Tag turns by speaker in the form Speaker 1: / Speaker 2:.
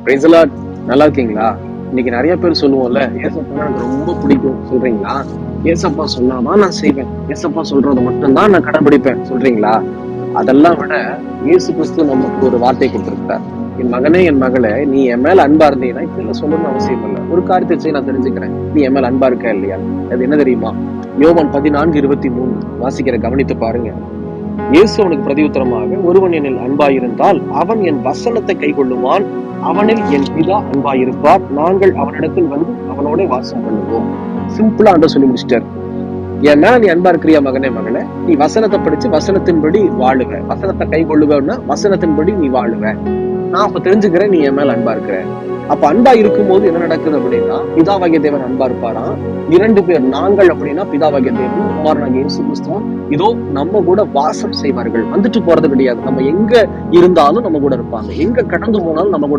Speaker 1: Praise the Lord. நல்லா இருக்கீங்களா? இன்னைக்கு நிறைய பேர் சொல்லுவோம்ல, ஏசப்பா எனக்கு ரொம்ப பிடிக்கும் சொல்றீங்களா? ஏசப்பா சொன்னாதான் நான் செய்வேன், ஏசப்பா சொல்றதை மட்டும்தான் நான் கடைபிடிப்பேன் சொல்றீங்களா? அதெல்லாம் விட இயேசு கிறிஸ்து நமக்கு ஒரு வார்த்தை கொடுத்திருக்கார். என் மகனே, என் மகளே, நீ என் மேல அன்பா இருந்தீங்கன்னா இப்ப சொல்லணும்னு அவசியம் இல்லை. ஒரு காரியத்தை செய்ய நான் தெரிஞ்சுக்கிறேன், நீ என் மேல அன்பா இருக்கா இல்லையா? அது என்ன தெரியுமா? யோவான் 14:23 வாசிக்கிற கவனித்து பாருங்க. இயேசு அவனுக்கு பிரதியுத்தரமாக, ஒருவன் என்னில் அன்பாயிருந்தால் அவன் என் வசனத்தை கைக்கொள்ளுவான், அவனில் என் பிதா அன்பாயிருப்பார், நாங்கள் அவனிடத்தில் வந்து அவனோட வாசம் பண்ணுவோம். சிம்பிளா ஆண்டவர் சொல்லி முடிச்சிட்டாரு. என் மேல நீ அன்பா இருக்கிறியா மகனே மகளே, நீ வசனத்தை படிச்சு வசனத்தின்படி வாழுவ, வசனத்தை கை கொள்ளுவேன்னா வசனத்தின்படி நீ வாழுவ. நான் அப்ப தெரிஞ்சுக்கிறேன் நீ என் மேல அன்பா இருக்கிற. அப்ப அன்பா இருக்கும்போது என்ன நடக்குது அப்படின்னா, பிதாவாகிய தேவன் அன்பா இருப்பாராம். 2 பேர், நாங்கள் அப்படின்னா பிதாவாகிய தேவன், குமாரனாகிய இயேசு கிறிஸ்துவும் இதோ நம்ம கூட வாசம் செய்வார்கள். வந்துட்டு போறது கிடையாது. நம்ம எங்க இருந்தாலும் நம்ம கூட இருப்பாங்க, எங்க கடந்து போனாலும் நம்ம கூட